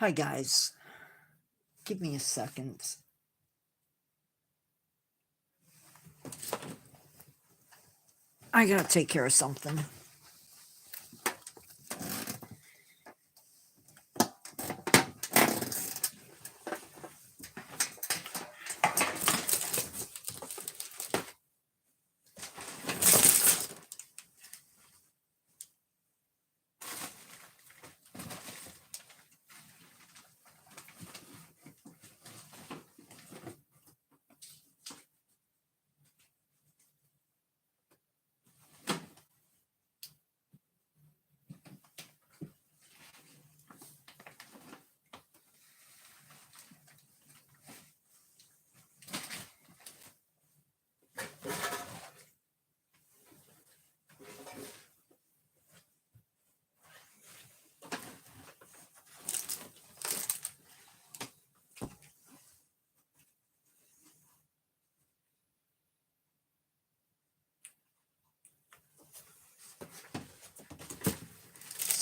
Hi guys, give me a second. I gotta take care of something.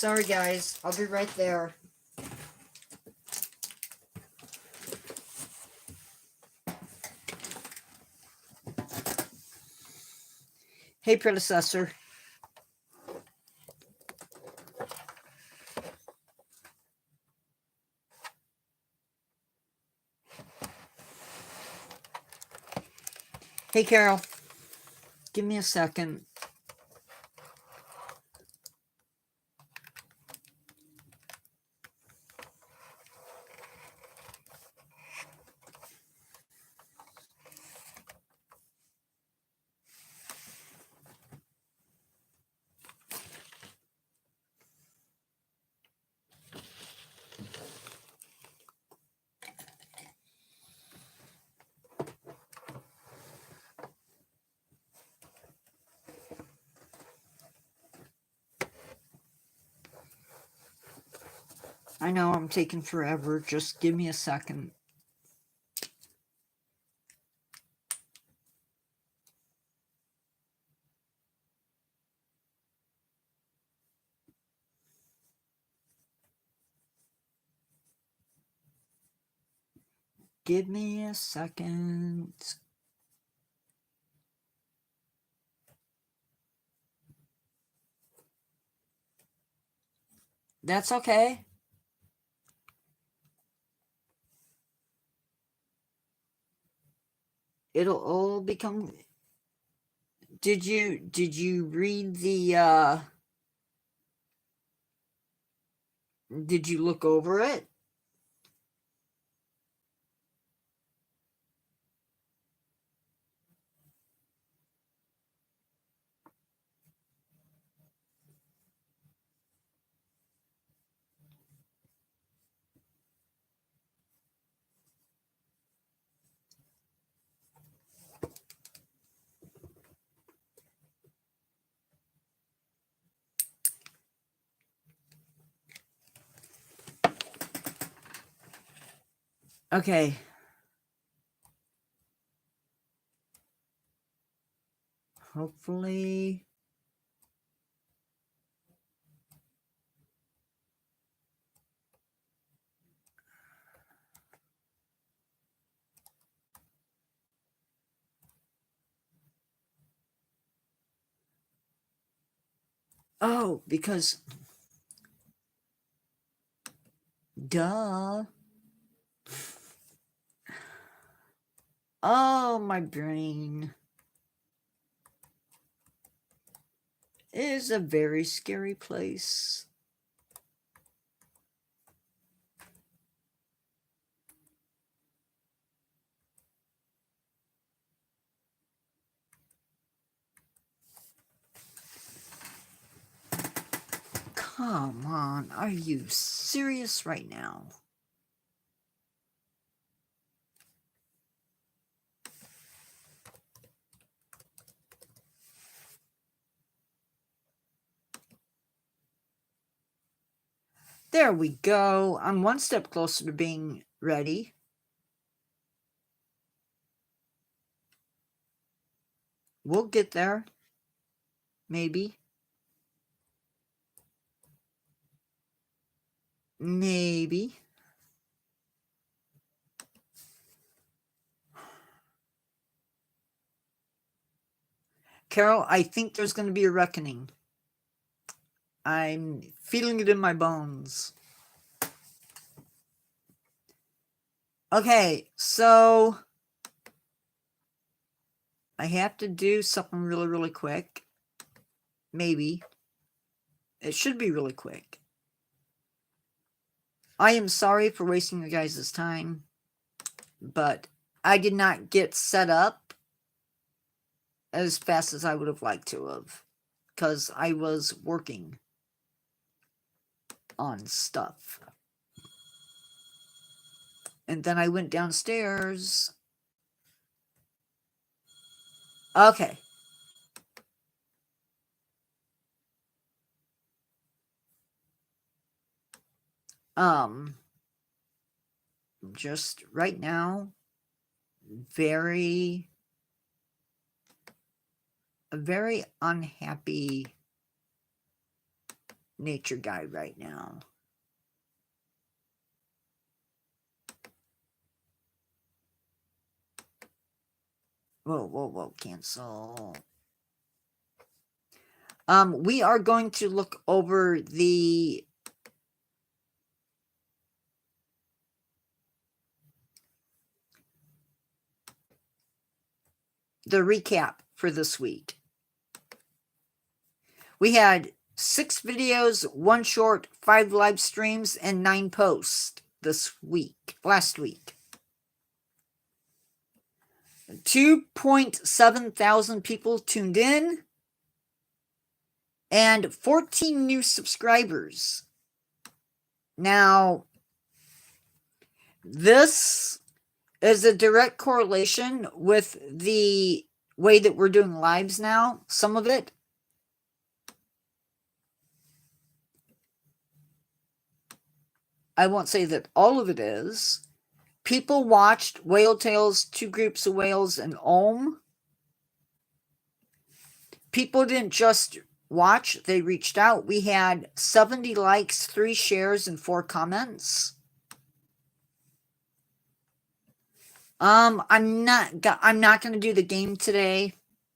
Sorry guys, I'll be right there. Hey predecessor. Hey Carol, give me a second. I know I'm taking forever, just give me a second. Give me a second. That's okay. It'll all become... Did you read the did you look over it? Okay. Hopefully... Oh, because... Duh. Oh, my brain is a very scary place. Come on, are you serious right now? There we go. I'm one step closer to being ready. We'll get there. Maybe. Maybe. Carol, I think there's going to be a reckoning. I'm feeling it in my bones. Okay, so I have to do something really, really quick. Maybe. It should be really quick. I am sorry for wasting your guys' time, but I did not get set up as fast as I would have liked to have, because I was working on stuff. And then I went downstairs. Okay. Just right now, a very unhappy nature guy right now. Whoa, cancel. We are going to look over the recap for this week. We had 6 videos, 1 short, 5 live streams, and 9 posts last week. 2.7 thousand people tuned in, and 14 new subscribers. Now, this is a direct correlation with the way that we're doing lives now. Some of it. I won't say that all of it is. People watched Whale Tales, 2 Groups of Whales, and Ohm. People didn't just watch, they reached out. We had 70 likes, 3 shares, and 4 comments. I'm not going to do the game today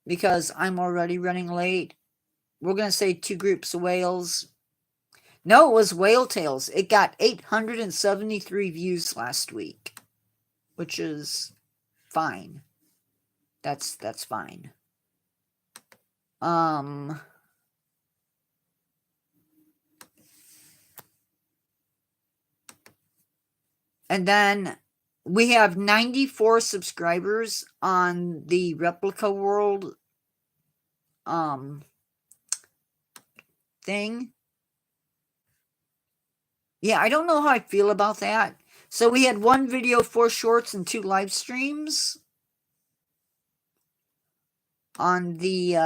because I'm already running late. We're going to say 2 Groups of Whales. No, it was Whale Tales. It got 873 views last week, which is fine. That's fine. And then we have 94 subscribers on the Replica World thing. Yeah, I don't know how I feel about that. So we had 1 video, 4 shorts, and 2 live streams on the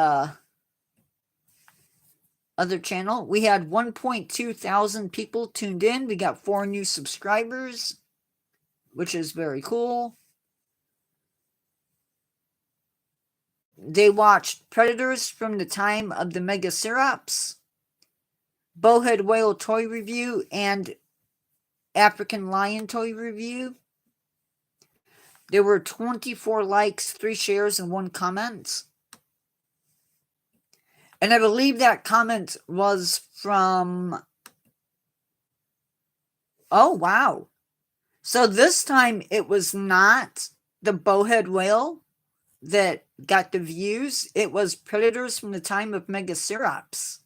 other channel. We had 1.2 thousand people tuned in. We got 4 new subscribers, which is very cool. They watched Predators from the Time of the Megacerops, Bowhead Whale Toy Review, and African Lion Toy Review. There were 24 likes, 3 shares, and 1 comment. And I believe that comment was from... Oh, wow. So this time it was not the Bowhead Whale that got the views. It was Predators from the Time of Megacerops.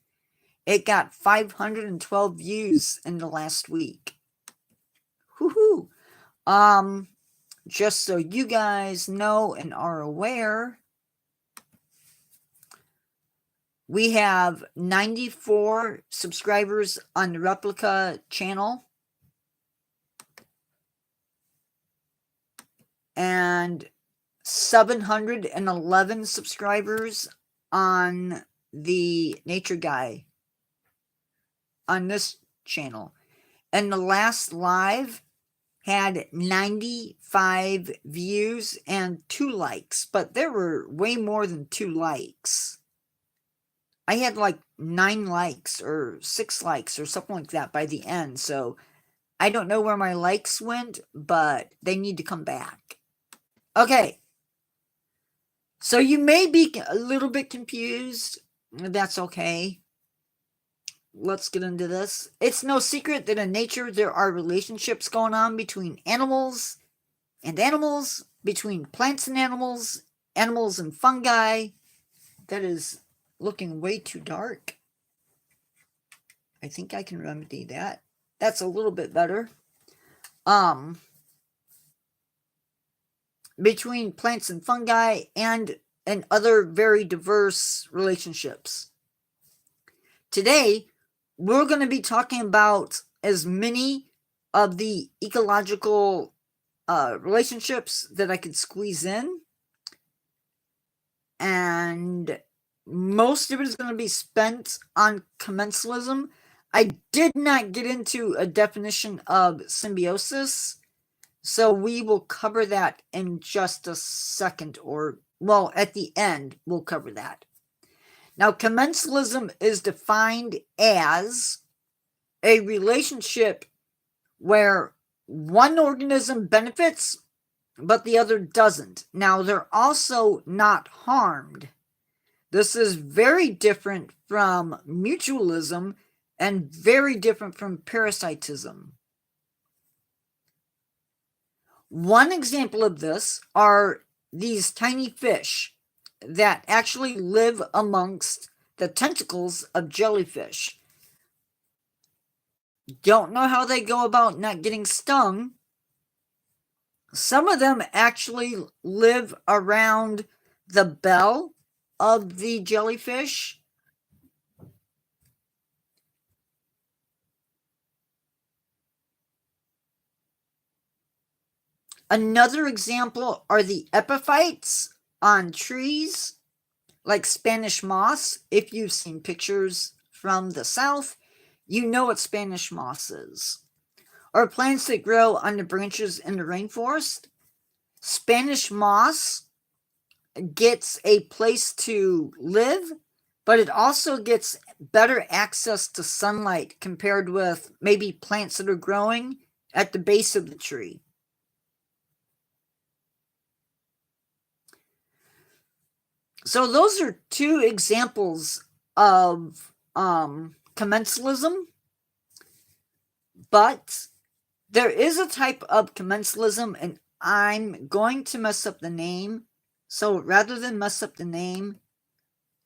It got 512 views in the last week. Woohoo! Just so you guys know and are aware, we have 94 subscribers on the Replica channel. And 711 subscribers on the Nature Guy on this channel. And the last live had 95 views and 2 likes, but there were way more than 2 likes. I had like 9 likes or 6 likes or something like that by the end. So I don't know where my likes went, but they need to come back. Okay. So you may be a little bit confused. That's okay. Let's get into this. It's no secret that in nature there are relationships going on between animals and animals, between plants and animals, animals and fungi. That is looking way too dark. I think I can remedy that. That's a little bit better. Between plants and fungi and other very diverse relationships. Today, we're going to be talking about as many of the ecological relationships that I could squeeze in. And most of it is going to be spent on commensalism. I did not get into a definition of symbiosis, so we will cover that in just a second, or, well, at the end, we'll cover that. Now, commensalism is defined as a relationship where one organism benefits, but the other doesn't. Now, they're also not harmed. This is very different from mutualism and very different from parasitism. One example of this are these tiny fish that actually live amongst the tentacles of jellyfish. Don't know how they go about not getting stung. Some of them actually live around the bell of the jellyfish. Another example are the epiphytes on trees, like Spanish moss. If you've seen pictures from the south, you know what Spanish moss is. Or plants that grow on the branches in the rainforest. Spanish moss gets a place to live, but it also gets better access to sunlight compared with maybe plants that are growing at the base of the tree. So those are two examples of commensalism, but there is a type of commensalism, and I'm going to mess up the name. So rather than mess up the name,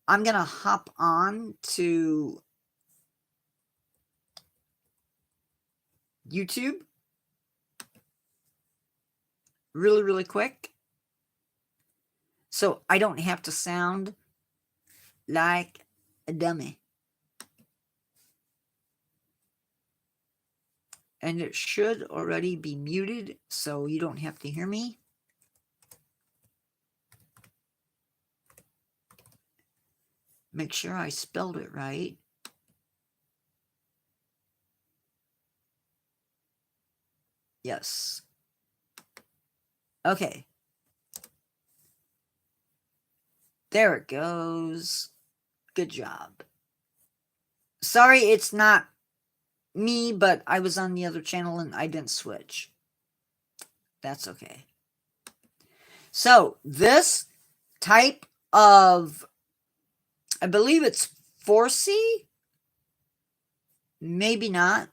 I'm going to hop on to YouTube really, really quick, so I don't have to sound like a dummy. And it should already be muted, so you don't have to hear me. Make sure I spelled it right. Yes. Okay. There it goes. Good job. Sorry, it's not me, but I was on the other channel and I didn't switch. That's okay. So this type of, I believe it's 4C, maybe not.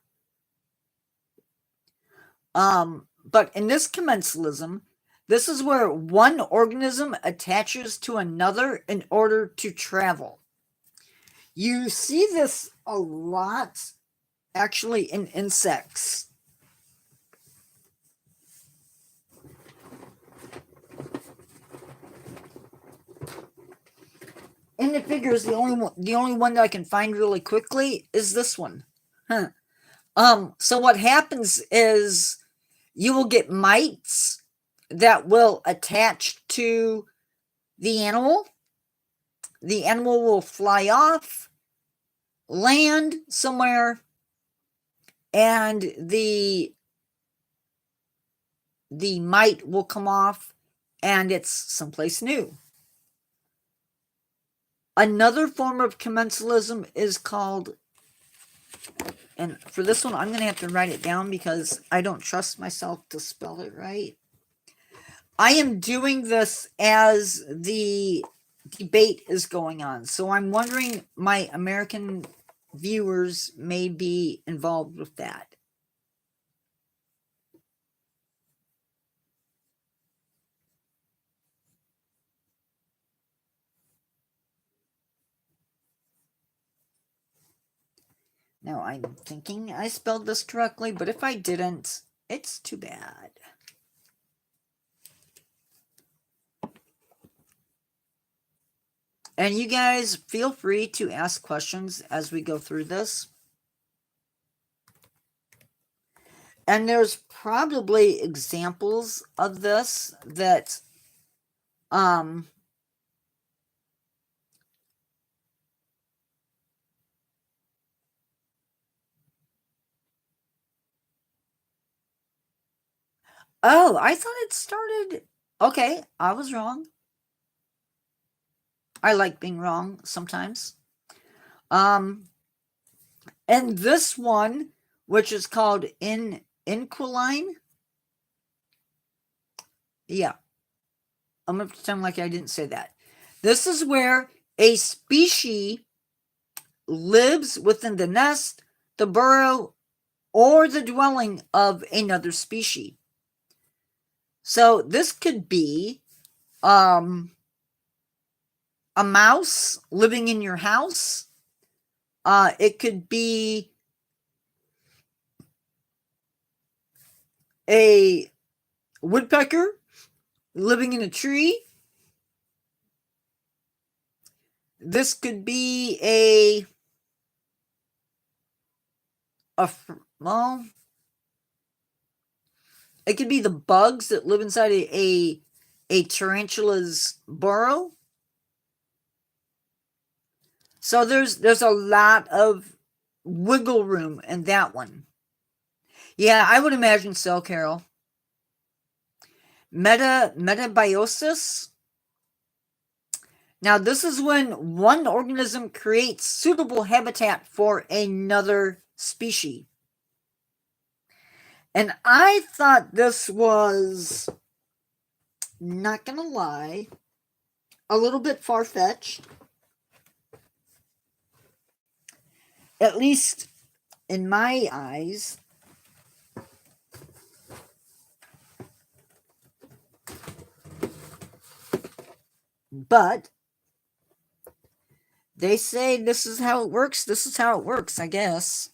But in this commensalism, this is where one organism attaches to another in order to travel. You see this a lot, actually, in insects. In the figures, the only one that I can find really quickly is this one. So what happens is you will get mites that will attach to the animal. The animal will fly off, land somewhere, and the mite will come off, and it's someplace new. Another form of commensalism is called, and for this one, I'm going to have to write it down because I don't trust myself to spell it right. I am doing this as the debate is going on. So I'm wondering my American viewers may be involved with that. Now I'm thinking I spelled this correctly, but if I didn't, it's too bad. And you guys feel free to ask questions as we go through this. And there's probably examples of this that oh, I thought it started. Okay, I was wrong. I like being wrong sometimes. And this one, which is called inquiline. Yeah. I'm going to pretend like I didn't say that. This is where a species lives within the nest, the burrow, or the dwelling of another species. So this could be a mouse living in your house. It could be a woodpecker living in a tree. This could be well, it could be the bugs that live inside a tarantula's burrow. So there's a lot of wiggle room in that one. Yeah, I would imagine so, Carol. Metabiosis. Now, this is when one organism creates suitable habitat for another species. And I thought this was, not gonna lie, a little bit far-fetched. At least in my eyes. But they say this is how it works. This is how it works, I guess.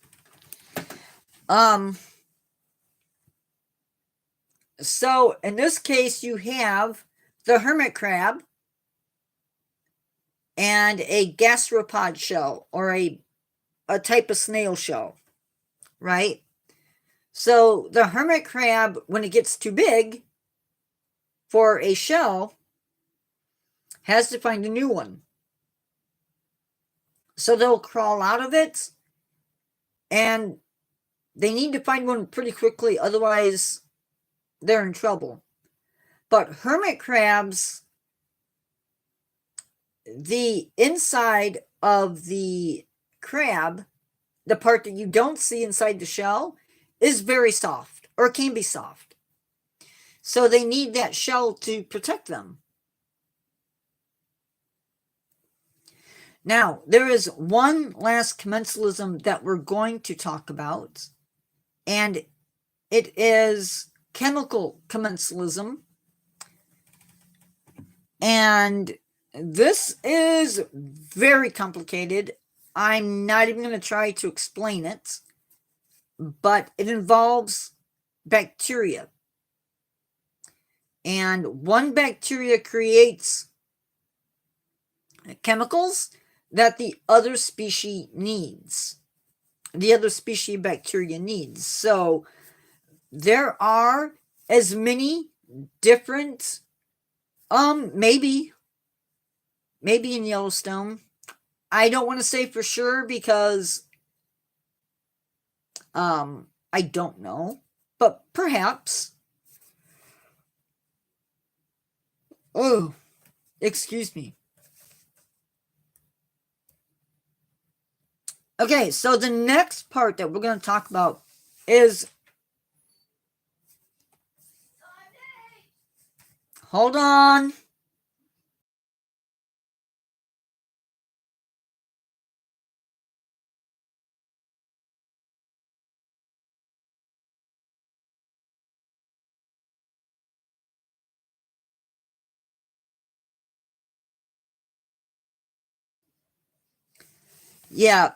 So in this case, you have the hermit crab and a gastropod shell, or a type of snail shell, right? So the hermit crab, when it gets too big for a shell, has to find a new one. So they'll crawl out of it, and they need to find one pretty quickly, otherwise they're in trouble. But hermit crabs, the inside of the crab, the part that you don't see inside the shell, is very soft, or can be soft. So they need that shell to protect them. Now, there is one last commensalism that we're going to talk about, and it is chemical commensalism. And this is very complicated. I'm not even going to try to explain it, but it involves bacteria. And one bacteria creates chemicals that the other species needs. The other species bacteria needs. So there are as many different, maybe in Yellowstone. I don't want to say for sure because I don't know, but perhaps. Oh, excuse me. Okay, so the next part that we're going to talk about is Hold on. Yeah,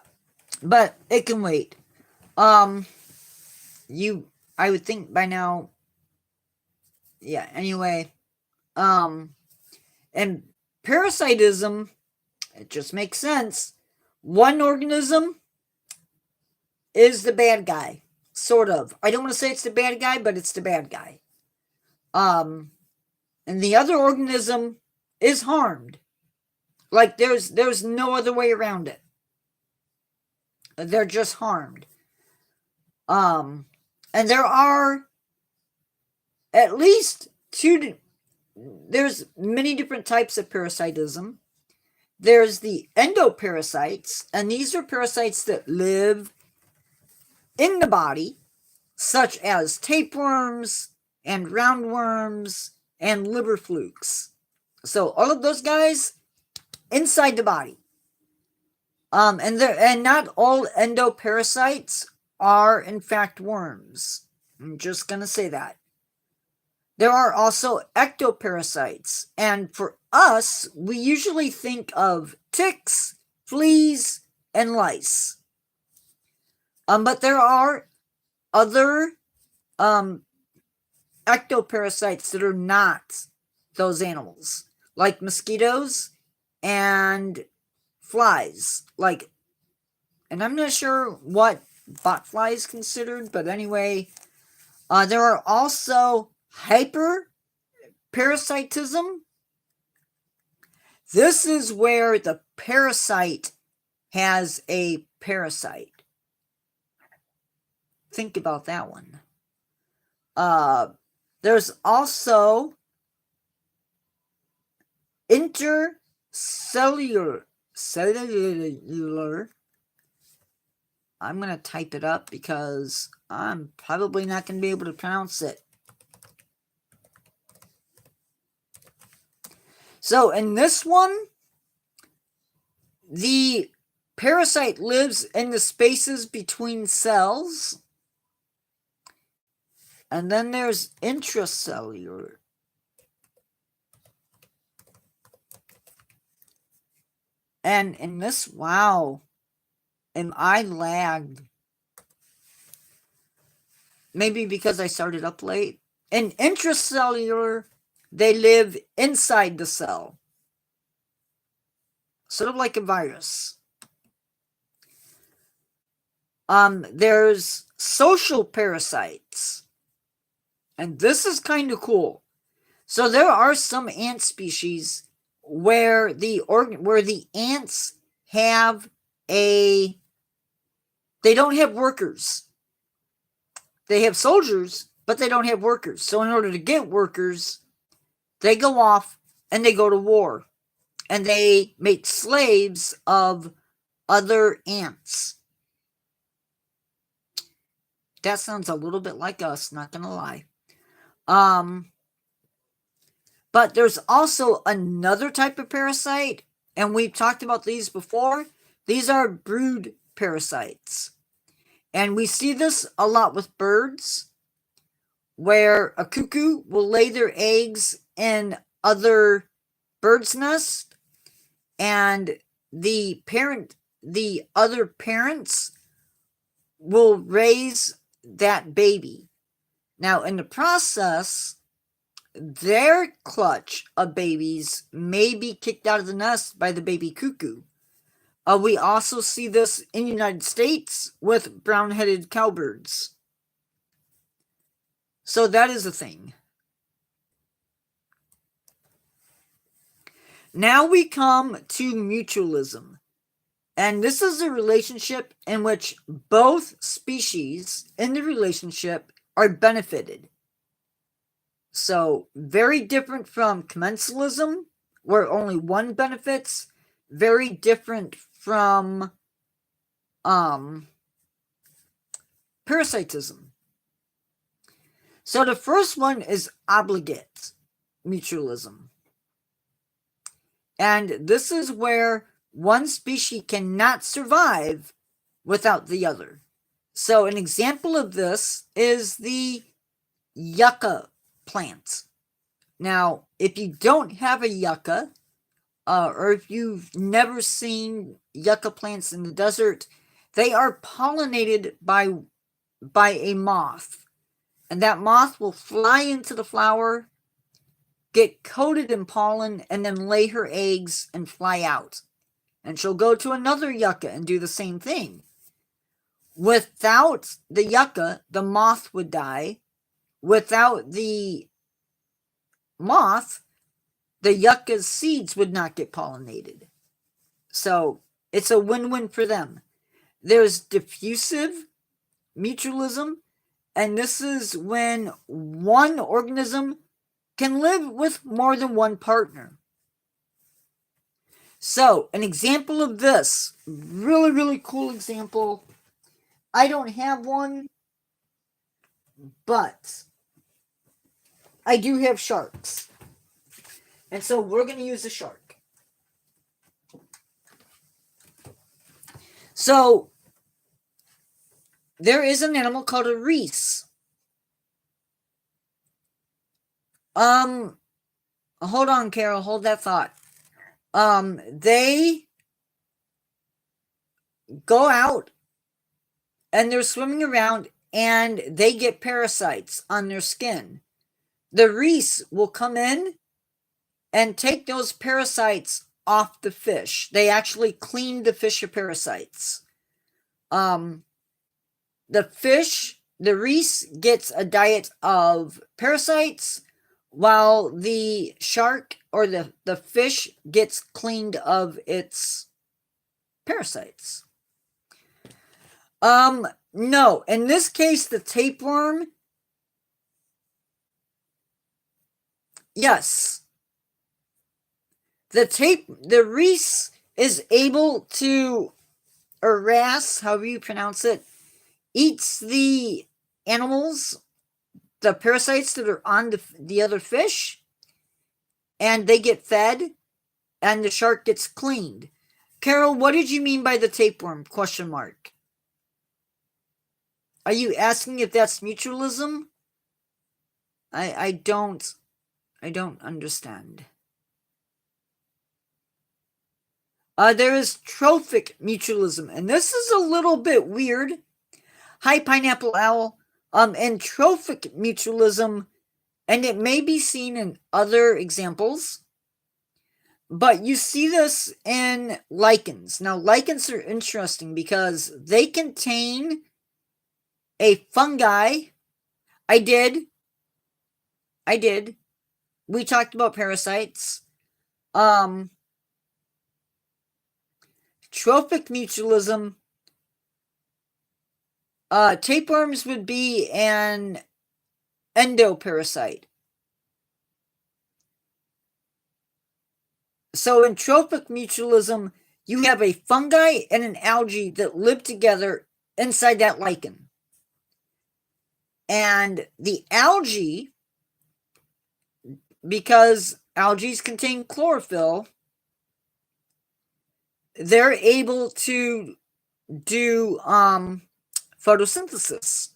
but it can wait. I would think by now. Yeah, anyway. And parasitism, it just makes sense. One organism is the bad guy, sort of. I don't want to say it's the bad guy, but it's the bad guy. And the other organism is harmed. Like there's no other way around it. They're just harmed. And there are at least there's many different types of parasitism. There's the endoparasites, and these are parasites that live in the body, such as tapeworms and roundworms and liver flukes. So all of those guys inside the body. And not all endoparasites are in fact worms. I'm just gonna say that. There are also ectoparasites, and for us, we usually think of ticks, fleas, and lice. But there are other ectoparasites that are not those animals, like mosquitoes and flies. And I'm not sure what botfly is considered, but anyway, there are also hyperparasitism. This is where the parasite has a parasite. Think about that one. There's also intercellular. I'm going to type it up because I'm probably not going to be able to pronounce it. So in this one, the parasite lives in the spaces between cells. And then there's intracellular. And in this, wow, am I lagged? Maybe because I started up late. In intracellular, they live inside the cell. Sort of like a virus. There's social parasites. And this is kind of cool. So there are some ant species where the ants have they don't have workers. They have soldiers, but they don't have workers. So in order to get workers, they go off and they go to war. And they make slaves of other ants. That sounds a little bit like us, not gonna lie. But there's also another type of parasite, and we've talked about these before. These are brood parasites. And we see this a lot with birds, where a cuckoo will lay their eggs in other birds' nests, and the other parents will raise that baby. Now, in the process, their clutch of babies may be kicked out of the nest by the baby cuckoo. We also see this in the United States with brown-headed cowbirds. So that is a thing. Now we come to mutualism. And this is a relationship in which both species in the relationship are benefited. So very different from commensalism, where only one benefits. Very different from parasitism. So the first one is obligate. mutualism. And this is where one species cannot survive without the other. So an example of this is the yucca plant. Now, if you don't have a yucca, or if you've never seen yucca plants in the desert, they are pollinated by a moth. And that moth will fly into the flower, get coated in pollen, and then lay her eggs and fly out. And she'll go to another yucca and do the same thing. Without the yucca, the moth would die. Without the moth, the yucca's seeds would not get pollinated. So it's a win-win for them. There's diffusive mutualism, and this is when one organism can live with more than one partner. So an example of this, really, really cool example. I don't have one, but I do have sharks. And so we're going to use a shark. So there is an animal called a reese. Hold on, Carol, hold that thought. They go out and they're swimming around and they get parasites on their skin. The reese will come in and take those parasites off the fish. They actually clean the fish of parasites. The reese gets a diet of parasites, while the shark or the fish gets cleaned of its parasites. No, in this case, the tapeworm, yes. The reese is able to harass, however you pronounce it, eats the animals, the parasites that are on the other fish, and they get fed, and the shark gets cleaned. Carol, what did you mean by the tapeworm? ? Are you asking if that's mutualism? I don't understand. There is trophic mutualism, and this is a little bit weird. Hi, Pineapple Owl. And trophic mutualism, and it may be seen in other examples, but you see this in lichens. Now, lichens are interesting because they contain a fungi. I did. We talked about parasites. Trophic mutualism. Tapeworms would be an endoparasite. So in trophic mutualism, you have a fungi and an algae that live together inside that lichen. And the algae, because algae contain chlorophyll, they're able to do photosynthesis.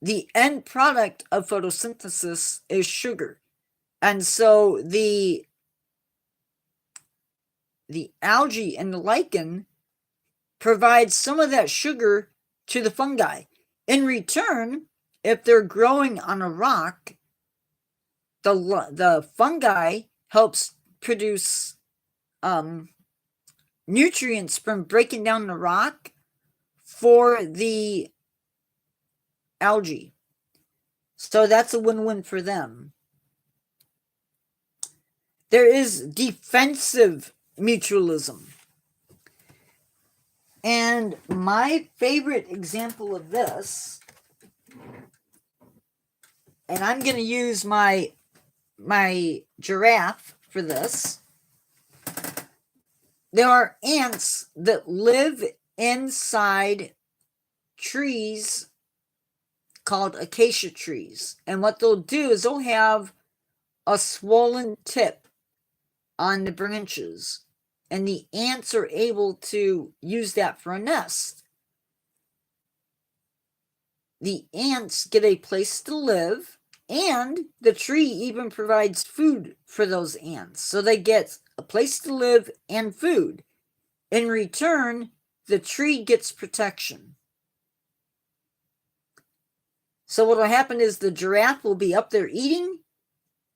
The end product of photosynthesis is sugar. And so the algae and the lichen provide some of that sugar to the fungi. In return, if they're growing on a rock, the fungi helps produce nutrients from breaking down the rock for the algae. So that's a win-win for them. There is defensive mutualism. And my favorite example of this, and I'm going to use my giraffe for this. There are ants that live inside trees called acacia trees. And what they'll do is they'll have a swollen tip on the branches, and the ants are able to use that for a nest. The ants get a place to live, and the tree even provides food for those ants. So they get a place to live and food. In return, the tree gets protection. So what will happen is the giraffe will be up there eating,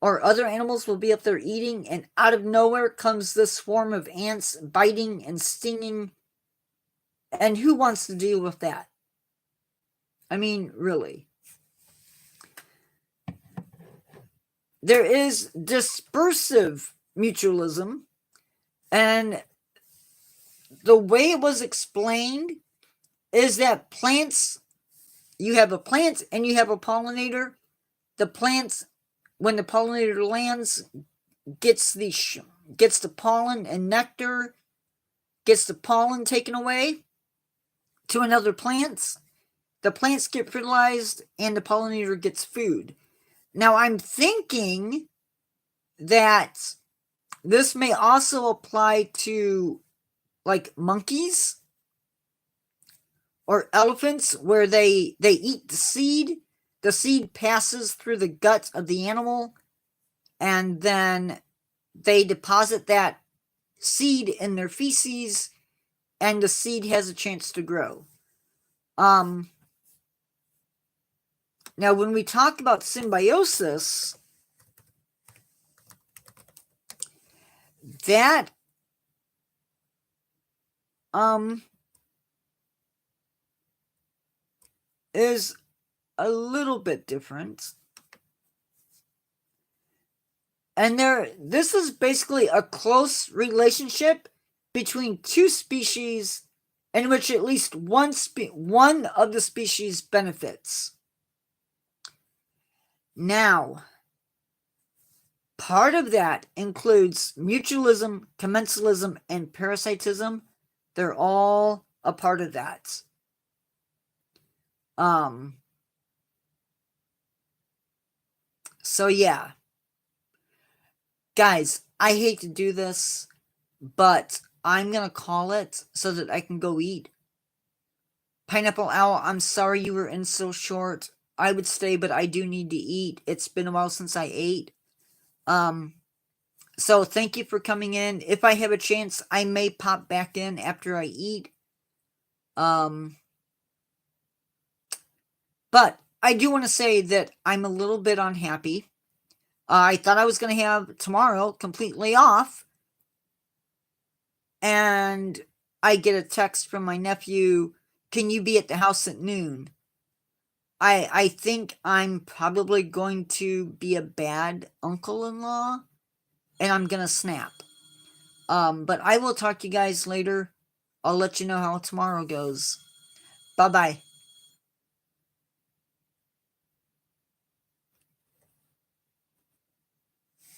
or other animals will be up there eating, and out of nowhere comes this swarm of ants biting and stinging. And who wants to deal with that? I mean, really. There is dispersive mutualism, and the way it was explained is that plants, you have a plant and you have a pollinator. The plants, when the pollinator lands, gets the pollen and nectar, gets the pollen taken away to another plant. The plants get fertilized and the pollinator gets food. Now, I'm thinking that this may also apply to like monkeys or elephants, where they eat the seed passes through the gut of the animal, and then they deposit that seed in their feces, and the seed has a chance to grow. Now, when we talk about symbiosis, that is a little bit different. And this is basically a close relationship between two species in which at least one of the species benefits. Now, part of that includes mutualism, commensalism, and parasitism. They're all a part of that. So yeah. Guys, I hate to do this, but I'm going to call it so that I can go eat. Pineapple Owl, I'm sorry you were in so short. I would stay, but I do need to eat. It's been a while since I ate. So thank you for coming in. If I have a chance, I may pop back in after I eat. But I do want to say that I'm a little bit unhappy. I thought I was going to have tomorrow completely off, and I get a text from my nephew, can you be at the house at noon? I think I'm probably going to be a bad uncle-in-law, and I'm going to snap. But I will talk to you guys later. I'll let you know how tomorrow goes. Bye-bye.